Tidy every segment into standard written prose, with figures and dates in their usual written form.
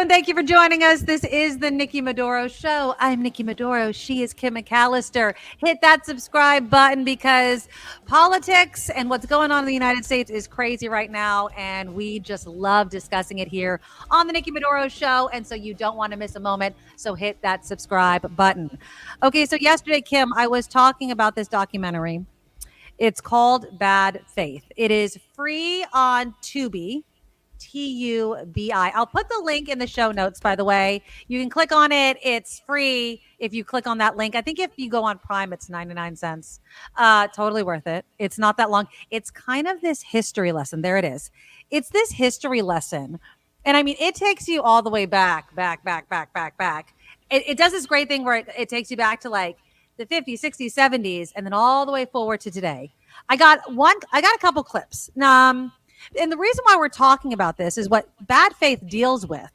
and thank you for joining us. This is the Nikki Maduro Show. I'm Nikki Maduro. She is Kim McAllister. Hit that subscribe button because politics and what's going on in the United States is crazy right now, and we just love discussing it here on the Nikki Maduro Show, and so you don't want to miss a moment, so hit that subscribe button. Okay, so yesterday, Kim, I was talking about this documentary. It's called Bad Faith. It is free on Tubi. Tubi. I'll put the link in the show notes, by the way. You can click on it. It's free if you click on that link. I think if you go on Prime, it's 99 cents. Totally worth it. It's not that long. It's kind of this history lesson. There it is. It's this history lesson. And I mean, it takes you all the way back. It does this great thing where it takes you back to like the 50s, 60s, 70s, and then all the way forward to today. I got a couple clips. And the reason why we're talking about this is what Bad Faith deals with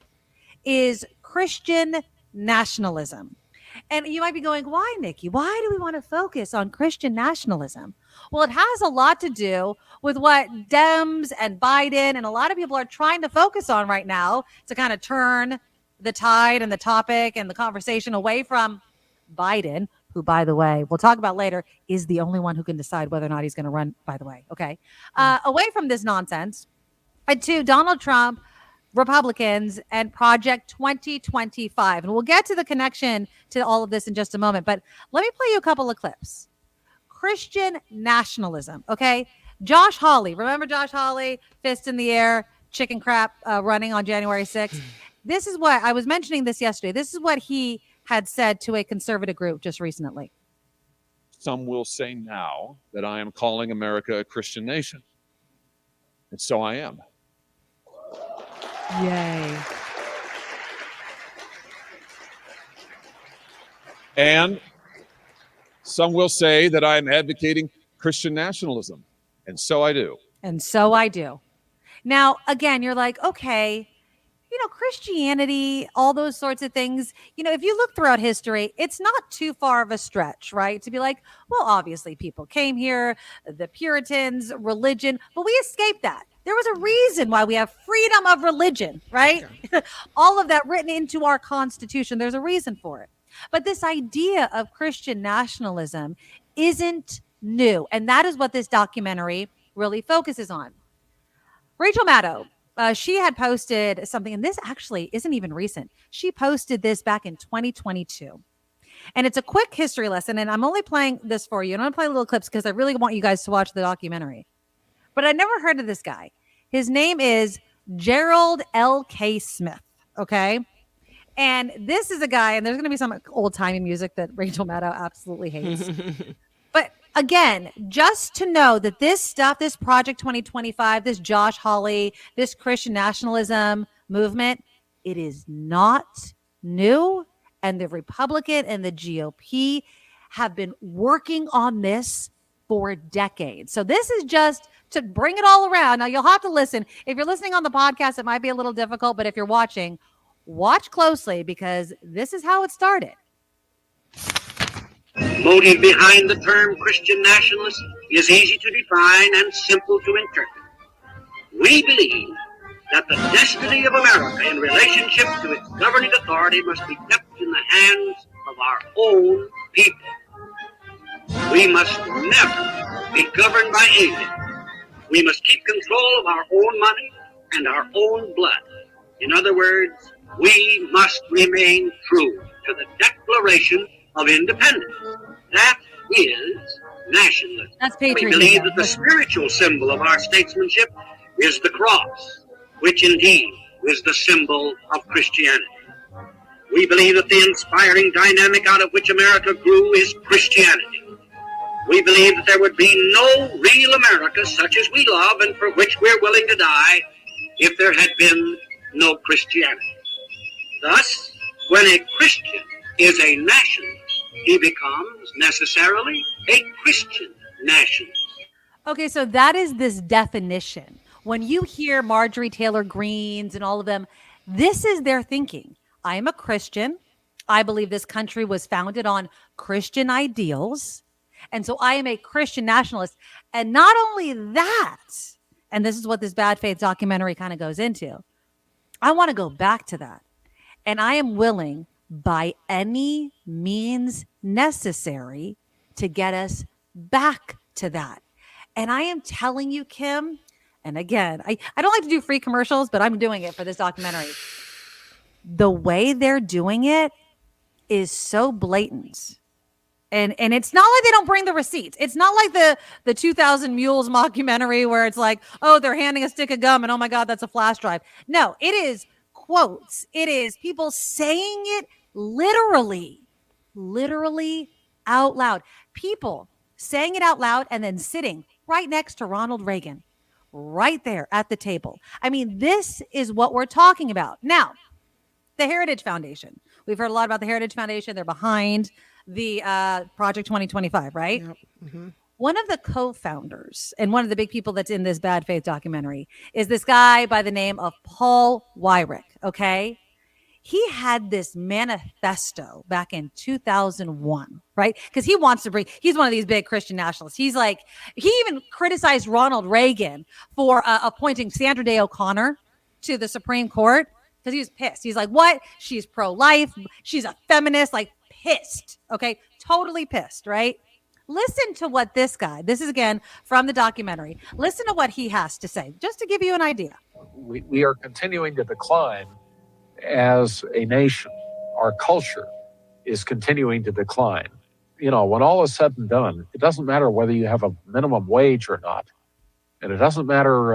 is Christian nationalism. And you might be going, why, Nikki? Why do we want to focus on Christian nationalism? Well, it has a lot to do with what Dems and Biden and a lot of people are trying to focus on right now to kind of turn the tide and the topic and the conversation away from Biden, who, by the way, we'll talk about later, is the only one who can decide whether or not he's going to run, by the way. Okay. Away from this nonsense and to Donald Trump, Republicans, and Project 2025. And we'll get to the connection to all of this in just a moment. But let me play you a couple of clips. Christian nationalism. Okay. Josh Hawley. Remember Josh Hawley? Fist in the air, chicken crap running on January 6th. This is what I was mentioning this yesterday. This is what he had said to a conservative group just recently. Some will say now that I am calling America a Christian nation. And so I am. Yay. And some will say that I am advocating Christian nationalism. And so I do. And so I do. Now, again, you're like, okay, Christianity, all those sorts of things, if you look throughout history, it's not too far of a stretch, right? To be like, well, obviously people came here, the Puritans, religion, but we escaped that. There was a reason why we have freedom of religion, right? Yeah. All of that written into our Constitution. There's a reason for it. But this idea of Christian nationalism isn't new. And that is what this documentary really focuses on. Rachel Maddow, she had posted something, and this actually isn't even recent. She posted this back in 2022. And it's a quick history lesson, and I'm only playing this for you. And I'm going to play little clips because I really want you guys to watch the documentary. But I never heard of this guy. His name is Gerald L.K. Smith, okay? And this is a guy, and there's going to be some old-timey music that Rachel Maddow absolutely hates. But again, just to know that this stuff, this Project 2025, this Josh Hawley, this Christian nationalism movement, it is not new. And the Republican and the GOP have been working on this for decades. So this is just to bring it all around. Now, you'll have to listen. If you're listening on the podcast, it might be a little difficult. But if you're watching, watch closely because this is how it started. Motive behind the term Christian nationalist is easy to define and simple to interpret. We believe that the destiny of America in relationship to its governing authority must be kept in the hands of our own people. We must never be governed by alien. We must keep control of our own money and our own blood. In other words, we must remain true to the Declaration of Independence. That is nationalism. That's patriotism. We believe that the spiritual symbol of our statesmanship is the cross, which indeed is the symbol of Christianity. We believe that the inspiring dynamic out of which America grew is Christianity. We believe that there would be no real America such as we love and for which we're willing to die if there had been no Christianity. Thus, when a Christian is a nationalist, he becomes necessarily a Christian nationalist. Okay, so that is this definition. When you hear Marjorie Taylor Greene's and all of them, this is their thinking. I am a Christian. I believe this country was founded on Christian ideals. And so I am a Christian nationalist. And not only that, and this is what this Bad Faith documentary kind of goes into, I want to go back to that. And I am willing by any means necessary to get us back to that. And I am telling you, Kim, and again, I don't like to do free commercials, but I'm doing it for this documentary. The way they're doing it is so blatant. And it's not like they don't bring the receipts. It's not like the 2000 Mules mockumentary where it's like, oh, they're handing a stick of gum and oh my God, that's a flash drive. No, it is quotes. It is people saying it literally out loud. People saying it out loud and then sitting right next to Ronald Reagan, right there at the table. I mean, this is what we're talking about. Now, the Heritage Foundation. We've heard a lot about the Heritage Foundation. They're behind the Project 2025, right? Yep. Mm-hmm. One of the co-founders and one of the big people that's in this bad faith documentary is this guy by the name of Paul Weyrich, okay? He had this manifesto back in 2001, right? Because he wants to he's one of these big Christian nationalists. He's like, he even criticized Ronald Reagan for appointing Sandra Day O'Connor to the Supreme Court because he was pissed. He's like, what? She's pro-life. She's a feminist, like pissed, okay? Totally pissed, right? Listen to what this is again from the documentary. Listen to what he has to say, just to give you an idea. We are continuing to decline as a nation. Our culture is continuing to decline. You know, when all is said and done, it doesn't matter whether you have a minimum wage or not. And it doesn't matter,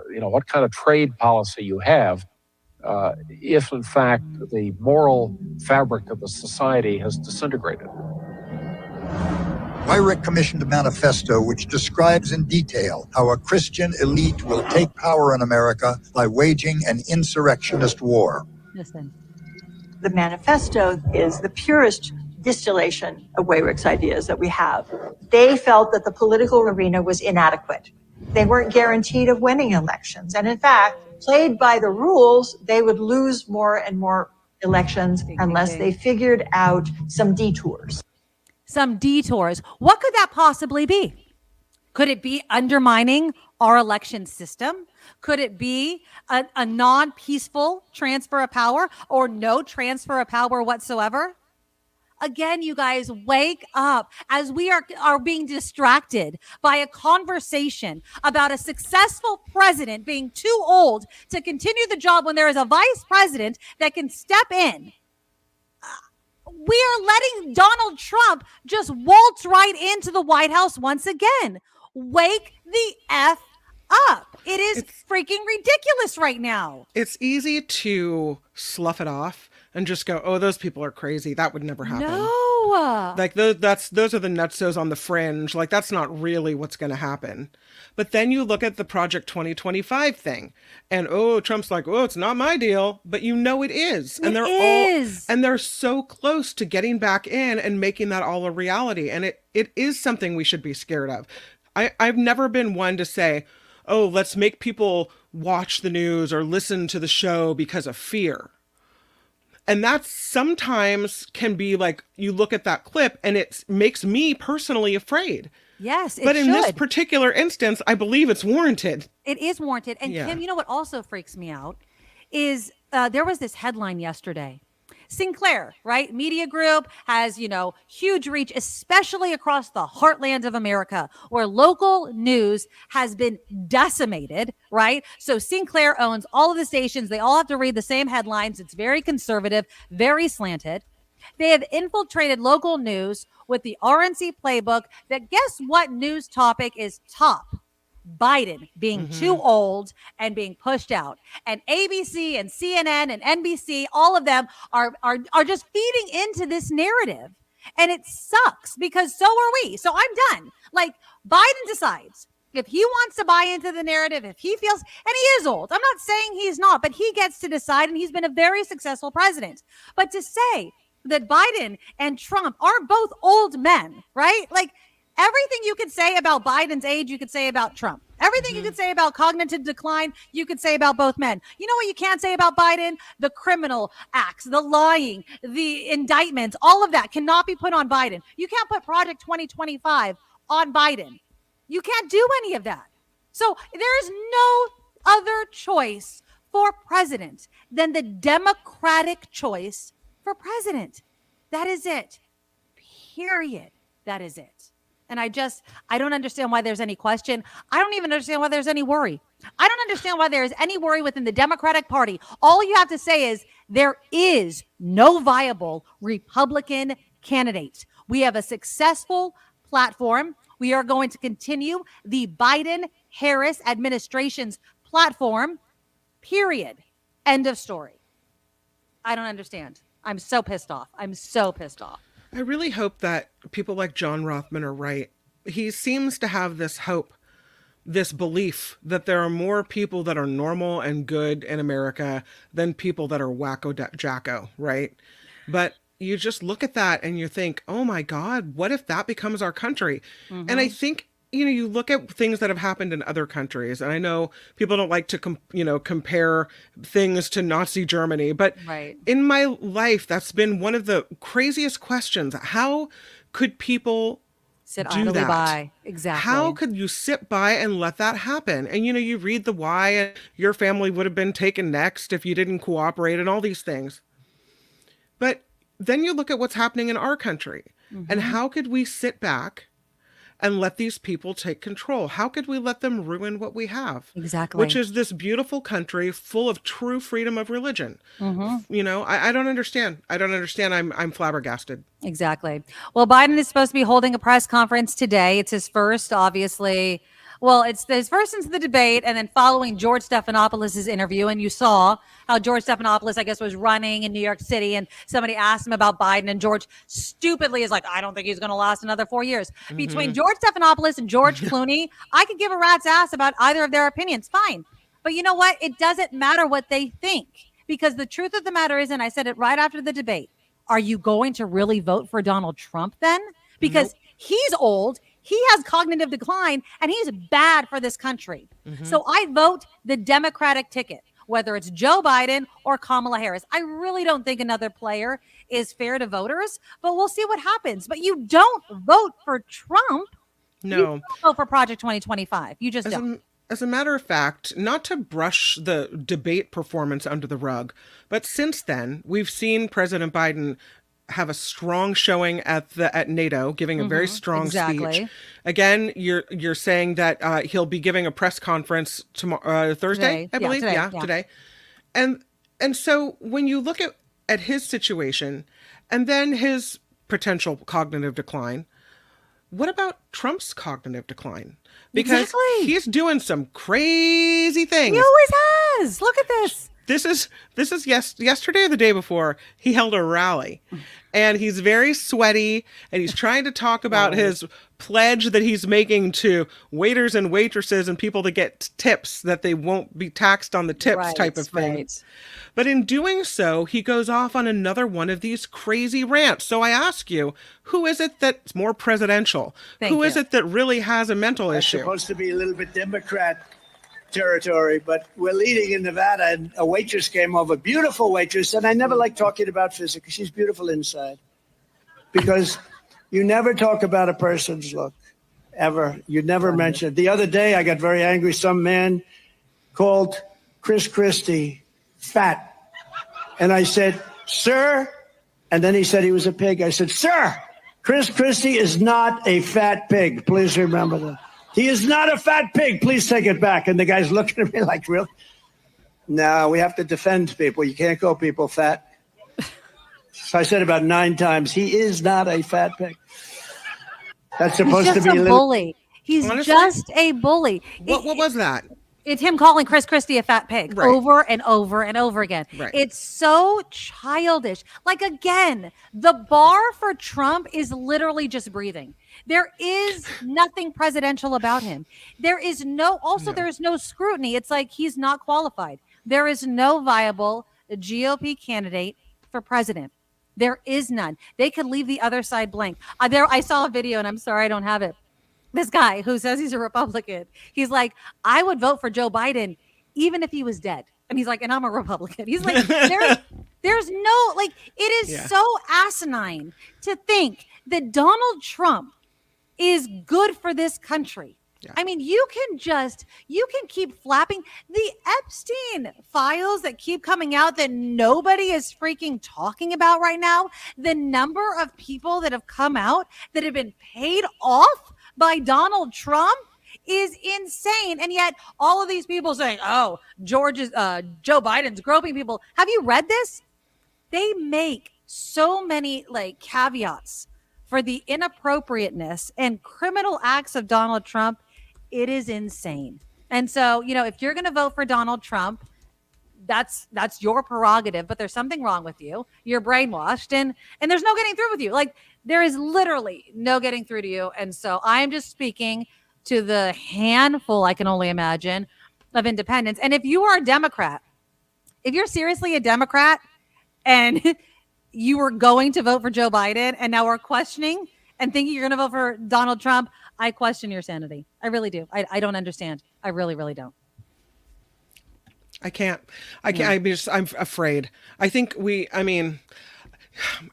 what kind of trade policy you have, if in fact the moral fabric of the society has disintegrated. Weyrich commissioned a manifesto which describes in detail how a Christian elite will take power in America by waging an insurrectionist war. Listen. The manifesto is the purest distillation of Weyrich's ideas that we have. They felt that the political arena was inadequate. They weren't guaranteed of winning elections. And in fact, played by the rules, they would lose more and more elections unless they figured out some detours. Some detours. What could that possibly be? Could it be undermining our election system? Could it be a non-peaceful transfer of power or no transfer of power whatsoever? Again, you guys, wake up as we are being distracted by a conversation about a successful president being too old to continue the job when there is a vice president that can step in. We are letting Donald Trump just waltz right into the White House once again. Wake the F up. It's freaking ridiculous right now. It's easy to slough it off and just go, oh, those people are crazy. That would never happen. No. Like those are the nutsos on the fringe. Like that's not really what's going to happen. But then you look at the Project 2025 thing and, oh, Trump's like, oh, it's not my deal. But you know it is. And they're so close to getting back in and making that all a reality. And it is something we should be scared of. I've never been one to say, oh, let's make people watch the news or listen to the show because of fear. And that sometimes can be like, you look at that clip and it makes me personally afraid. Yes, but in this particular instance, I believe it's warranted. It is warranted. And Kim, you know what also freaks me out is there was this headline yesterday. Sinclair, right? Media group has, huge reach, especially across the heartland of America, where local news has been decimated, right? So Sinclair owns all of the stations. They all have to read the same headlines. It's very conservative, very slanted. They have infiltrated local news with the RNC playbook that guess what news topic is top? Biden being too old and being pushed out. And ABC and CNN and NBC, all of them are just feeding into this narrative. And it sucks because so are we. So I'm done. Like Biden decides if he wants to buy into the narrative, if he feels, and he is old. I'm not saying he's not, but he gets to decide and he's been a very successful president. But to say that Biden and Trump are both old men, right? Like everything you could say about Biden's age, you could say about Trump. Everything you could say about cognitive decline, you could say about both men. You know what you can't say about Biden? The criminal acts, the lying, the indictments, all of that cannot be put on Biden. You can't put Project 2025 on Biden. You can't do any of that. So there is no other choice for president than the Democratic choice for president. That is it. Period. That is it. And I don't understand why there's any question. I don't even understand why there's any worry. I don't understand why there is any worry within the Democratic Party. All you have to say is there is no viable Republican candidate. We have a successful platform. We are going to continue the Biden-Harris administration's platform, period. End of story. I don't understand. I'm so pissed off. I really hope that people like John Rothman are right. He seems to have this hope, this belief that there are more people that are normal and good in America than people that are wacko-jacko, right? But you just look at that and you think, oh my God, what if that becomes our country? Mm-hmm. And I think, you look at things that have happened in other countries, and I know people don't like to, compare things to Nazi Germany, but right. In my life, that's been one of the craziest questions. How could people sit do idly that? By? Exactly. How could you sit by and let that happen? And, you read the why, and your family would have been taken next if you didn't cooperate and all these things. But then you look at what's happening in our country, and how could we sit back and let these people take control? How could we let them ruin what we have? Exactly. Which is this beautiful country full of true freedom of religion. I don't understand. I'm flabbergasted. Exactly. Well, Biden is supposed to be holding a press conference today. It's his first, obviously. Well, it's his first into the debate, and then following George Stephanopoulos' interview. And you saw how George Stephanopoulos, I guess, was running in New York City, and somebody asked him about Biden, and George stupidly is like, I don't think he's going to last another 4 years. Between George Stephanopoulos and George Clooney, I could give a rat's ass about either of their opinions. Fine. But you know what? It doesn't matter what they think, because the truth of the matter is, and I said it right after the debate, are you going to really vote for Donald Trump then? Because he's old. He has cognitive decline, and he's bad for this country. So I vote the Democratic ticket, whether it's Joe Biden or Kamala Harris. I really don't think another player is fair to voters, but we'll see what happens. But you don't vote for Trump. No. You don't vote for Project 2025. You just don't. As a matter of fact, not to brush the debate performance under the rug, but since then, we've seen President Biden have a strong showing at NATO, giving a very strong speech. Again, you're saying that he'll be giving a press conference tomorrow, Thursday, I believe. Today. And so when you look at his situation and then his potential cognitive decline, what about Trump's cognitive decline? Because he's doing some crazy things. He always has. Look at this. This is yesterday or the day before, he held a rally, and he's very sweaty, and he's trying to talk about his pledge that he's making to waiters and waitresses and people to get tips, that they won't be taxed on the tips type of thing. Right. But in doing so, he goes off on another one of these crazy rants. So I ask you, who is it that's more presidential? Who is it that really has a mental issue? It's supposed to be a little bit Democrat territory, but we're leading in Nevada, and a waitress came over, beautiful waitress, and I never like talking about physics. She's beautiful inside, because you never talk about a person's look, ever. You never mention it. The other day, I got very angry. Some man called Chris Christie fat, and I said, sir, and then he said he was a pig. I said, sir, Chris Christie is not a fat pig. Please remember that. He is not a fat pig. Please take it back. And the guy's looking at me like, really? No, we have to defend people. You can't call people fat. So I said about 9 times, he is not a fat pig. That's supposed to be a bully. He's just a bully. What was that? It's him calling Chris Christie a fat pig over and over and over again. Right. It's so childish. Like, again, the bar for Trump is literally just breathing. There is nothing presidential about him. There is no scrutiny. It's like he's not qualified. There is no viable GOP candidate for president. There is none. They could leave the other side blank. I saw a video, and I'm sorry I don't have it. This guy who says he's a Republican, he's like, I would vote for Joe Biden even if he was dead. And he's like, and I'm a Republican. He's like, there's no, like, it is so asinine to think that Donald Trump is good for this country. Yeah. I mean, you can keep flapping the Epstein files that keep coming out that nobody is freaking talking about right now. The number of people that have come out that have been paid off by Donald Trump is insane. And yet all of these people saying, oh, Joe Biden's groping people. Have you read this? They make so many like caveats for the inappropriateness and criminal acts of Donald Trump. It is insane. And so, if you're going to vote for Donald Trump, that's your prerogative, but there's something wrong with you. You're brainwashed and there's no getting through with you. Like there is literally no getting through to you. And so I am just speaking to the handful, I can only imagine, of independents. And if you are a Democrat, if you're seriously a Democrat and you were going to vote for Joe Biden and now are questioning and thinking you're going to vote for Donald Trump, I question your sanity. I really do. I don't understand. I really, really don't. I can't. I'm afraid. I think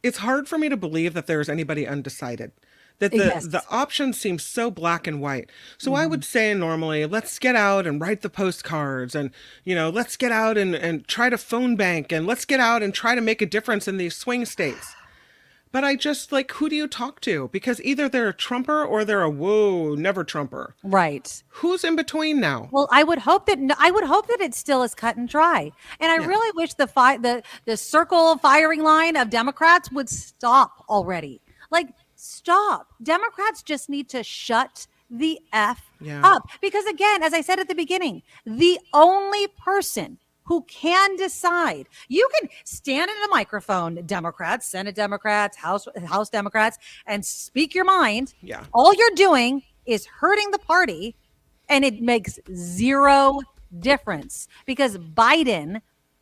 it's hard for me to believe that there's anybody undecided. That the options seem so black and white. So I would say normally, let's get out and write the postcards and, let's get out and try to phone bank and let's get out and try to make a difference in these swing states. But I just who do you talk to? Because either they're a Trumper or they're a never Trumper. Right. Who's in between now? Well, I would hope that it still is cut and dry. And I really wish the circle firing line of Democrats would stop already. Stop. Democrats just need to shut the F up. Because again, as I said at the beginning, the only person who can decide, you can stand in a microphone, Democrats, Senate Democrats, House Democrats, and speak your mind. Yeah. All you're doing is hurting the party, and it makes zero difference because Biden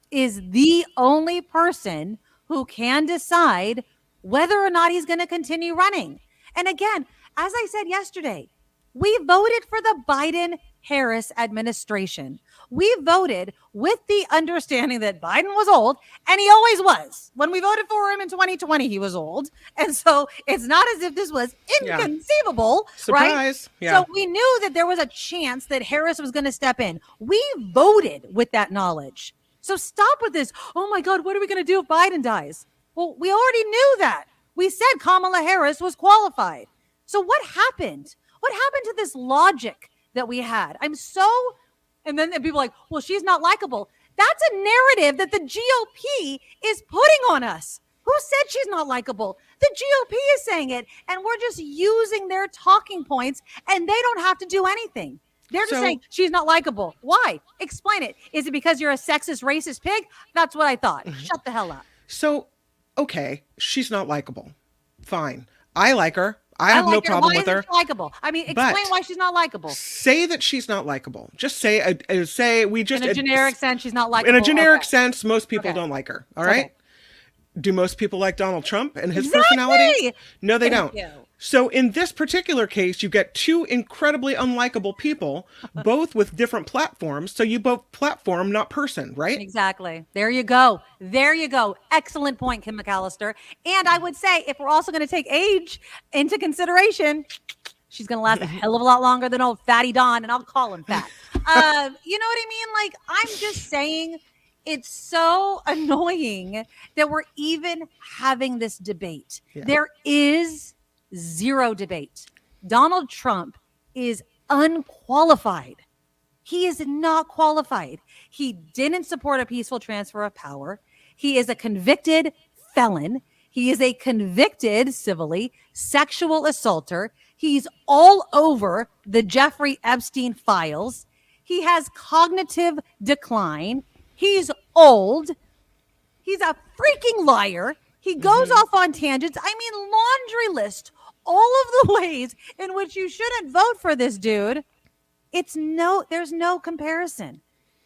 is the only person who can decide whether or not he's going to continue running. And again, as I said yesterday, we voted for the Biden-Harris administration. We voted with the understanding that Biden was old, and he always was. When we voted for him in 2020, he was old. And so it's not as if this was inconceivable, Surprise. Right? Yeah. So we knew that there was a chance that Harris was going to step in. We voted with that knowledge. So stop with this. Oh my God, what are we going to do if Biden dies? Well, we already knew that. We said Kamala Harris was qualified. So what happened? What happened to this logic that we had? And then people are like, well, she's not likable. That's a narrative that the GOP is putting on us. Who said she's not likable? The GOP is saying it, and we're just using their talking points, and they don't have to do anything. They're just saying she's not likable. Why? Explain it. Is it because you're a sexist, racist pig? That's what I thought. Shut the hell up. So, okay, she's not likable. Fine. I like her. I have no problem with her. Likable. I mean, explain why she's not likable. Say that she's not likable. Just say we just in a generic sense she's not likable. In a generic sense, most people don't like her. All right. Okay. Do most people like Donald Trump and his personality? No, they don't. So in this particular case, you get two incredibly unlikable people, both with different platforms. So you both platform, not person, right? Exactly. There you go. Excellent point, Kim McAllister. And I would say if we're also going to take age into consideration, she's going to last a hell of a lot longer than old Fatty Don, and I'll call him fat. You know what I mean? I'm just saying it's so annoying that we're even having this debate. Yeah. There is zero debate. Donald Trump is unqualified. He is not qualified. He didn't support a peaceful transfer of power. He is a convicted felon. He is a convicted, civilly, sexual assaulter. He's all over the Jeffrey Epstein files. He has cognitive decline. He's old. He's a freaking liar. He goes off on tangents. I mean, laundry list all of the ways in which you shouldn't vote for this dude. There's no comparison.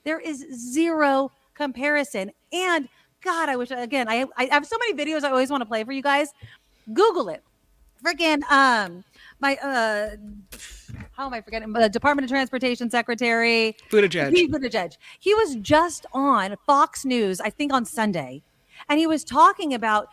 There is zero comparison. And God, I wish, again, I have so many videos I always want to play for you guys. Google it. Freaking, how am I forgetting? The Department of Transportation Secretary. Buttigieg. He was just on Fox News, I think on Sunday. And he was talking about,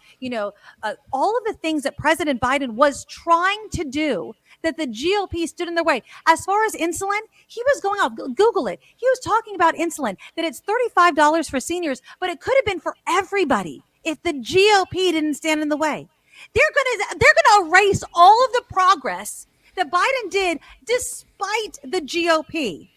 all of the things that President Biden was trying to do that the GOP stood in their way. As far as insulin, he was going off, Google it. He was talking about insulin, that it's $35 for seniors, but it could have been for everybody if the GOP didn't stand in the way. They're gonna erase all of the progress that Biden did despite the GOP.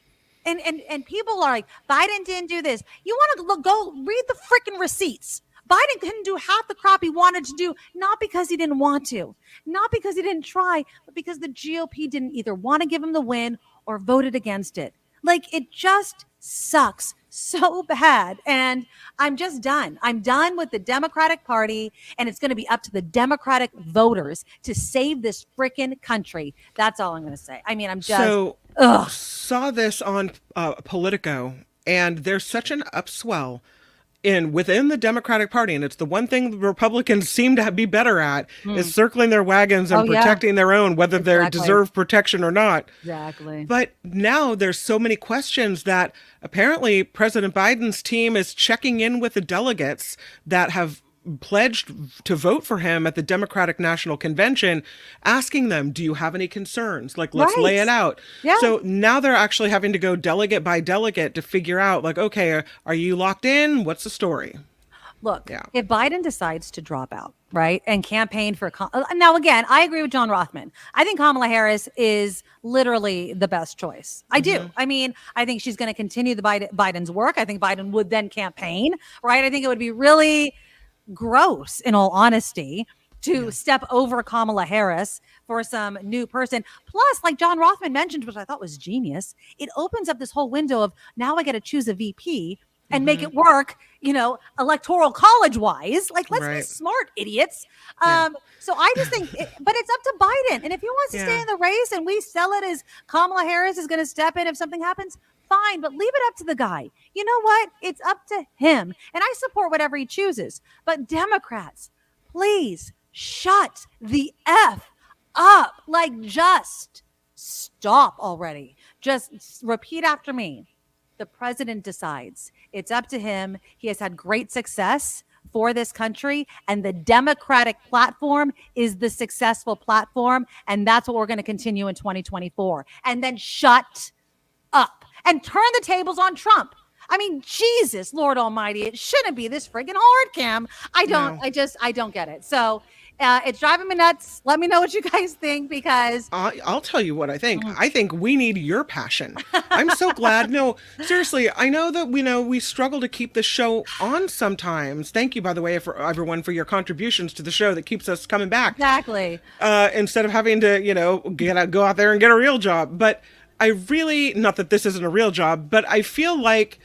And people are like, Biden didn't do this. You want to go read the freaking receipts. Biden couldn't do half the crap he wanted to do, not because he didn't want to, not because he didn't try, but because the GOP didn't either want to give him the win or voted against it. Like, it just sucks so bad. And I'm just done. I'm done with the Democratic Party, and it's going to be up to the Democratic voters to save this freaking country. That's all I'm going to say. I mean, I'm just... Saw this on Politico, and there's such an upswell within the Democratic Party, and it's the one thing the Republicans seem to be better at is circling their wagons and protecting their own, whether they deserve protection or not. Exactly. But now there's so many questions that apparently President Biden's team is checking in with the delegates that have pledged to vote for him at the Democratic National Convention, asking them, do you have any concerns? Like, let's lay it out. Yeah. So now they're actually having to go delegate by delegate to figure out, like, okay, are you locked in? What's the story? Look, if Biden decides to drop out, right, and campaign for... now, again, I agree with John Rothman. I think Kamala Harris is literally the best choice. I do. I mean, I think she's going to continue the Biden's work. I think Biden would then campaign, right? I think it would be really gross, in all honesty, to step over Kamala Harris for some new person. Plus, like John Rothman mentioned, which I thought was genius, it opens up this whole window of now I got to choose a VP and make it work, electoral college wise. Like, let's be smart, idiots. So I just think, but it's up to Biden. And if he wants to stay in the race and we sell it as Kamala Harris is going to step in if something happens, fine, but leave it up to the guy. You know what? It's up to him. And I support whatever he chooses. But Democrats, please shut the F up. Like, just stop already. Just repeat after me. The president decides. It's up to him. He has had great success for this country, and the Democratic platform is the successful platform, and that's what we're going to continue in 2024. And then shut up and turn the tables on Trump. I mean, Jesus, Lord Almighty, it shouldn't be this friggin' hard, Cam. I don't get it. So it's driving me nuts. Let me know what you guys think, because I'll tell you what I think. I think we need your passion. I'm so glad. No, seriously, I know that we struggle to keep the show on sometimes. Thank you, by the way, for everyone for your contributions to the show that keeps us coming back. Exactly. Instead of having to, go out there and get a real job. But I really, not that this isn't a real job, but I feel like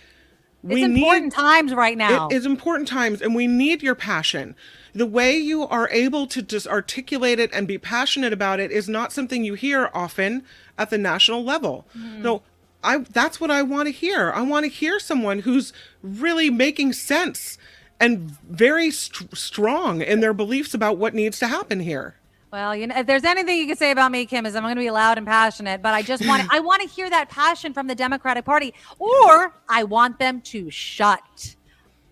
it's important times right now. It is important times, and we need your passion. The way you are able to just articulate it and be passionate about it is not something you hear often at the national level. No, that's what I want to hear. I want to hear someone who's really making sense and very strong in their beliefs about what needs to happen here. Well, if there's anything you can say about me, Kim, is I'm going to be loud and passionate, but I want to hear that passion from the Democratic Party, or I want them to shut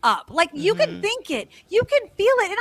up. Like, you can think it, you can feel it, and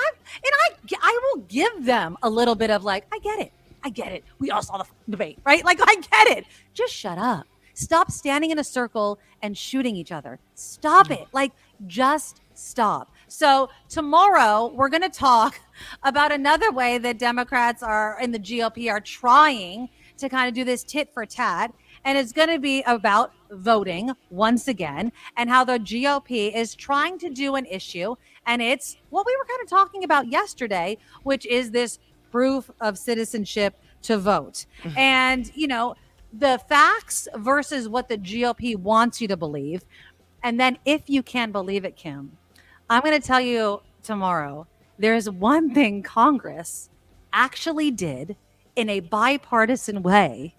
I will give them a little bit of like, I get it. We all saw the debate, right? Like, I get it. Just shut up. Stop standing in a circle and shooting each other. Stop it. Like, just stop. So tomorrow we're going to talk about another way that Democrats are in the GOP are trying to kind of do this tit for tat. And it's going to be about voting once again, and how the GOP is trying to do an issue. And it's what we were kind of talking about yesterday, which is this proof of citizenship to vote. And, the facts versus what the GOP wants you to believe. And then if you can believe it, Kim, I'm going to tell you tomorrow, there's one thing Congress actually did in a bipartisan way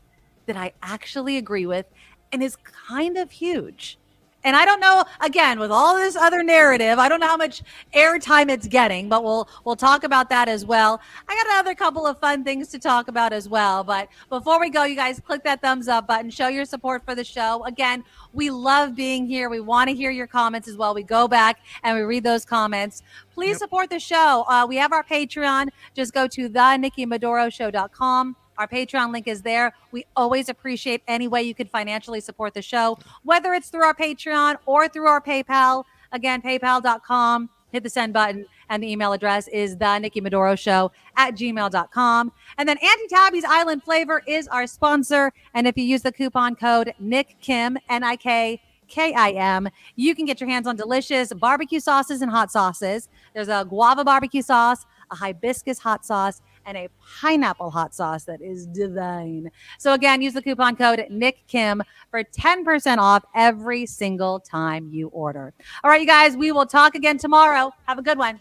that I actually agree with and is kind of huge. And I don't know, again, with all this other narrative, I don't know how much airtime it's getting, but we'll talk about that as well. I got another couple of fun things to talk about as well. But before we go, you guys, click that thumbs up button. Show your support for the show. Again, we love being here. We want to hear your comments as well. We go back and we read those comments. Please support the show. We have our Patreon. Just go to theNikkiMaduroshow.com. Our Patreon link is there. We always appreciate any way you could financially support the show, whether it's through our Patreon or through our PayPal. Again, paypal.com. Hit the send button, and the email address is the Nikki Maduro Show at gmail.com. And then Auntie Tabby's Island Flavor is our sponsor. And if you use the coupon code NIKKIM, NIKKIM, you can get your hands on delicious barbecue sauces and hot sauces. There's a guava barbecue sauce, a hibiscus hot sauce, and a pineapple hot sauce that is divine. So again, use the coupon code NIKKIM for 10% off every single time you order. All right, you guys, we will talk again tomorrow. Have a good one.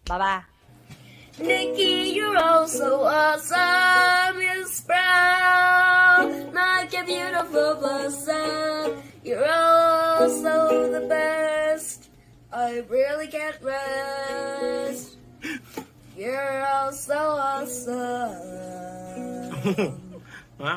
Bye-bye. Nikki, you're oh so awesome. You're sprout like a beautiful blossom. You're also the best. I really can't rest. You're all so awesome. Wow.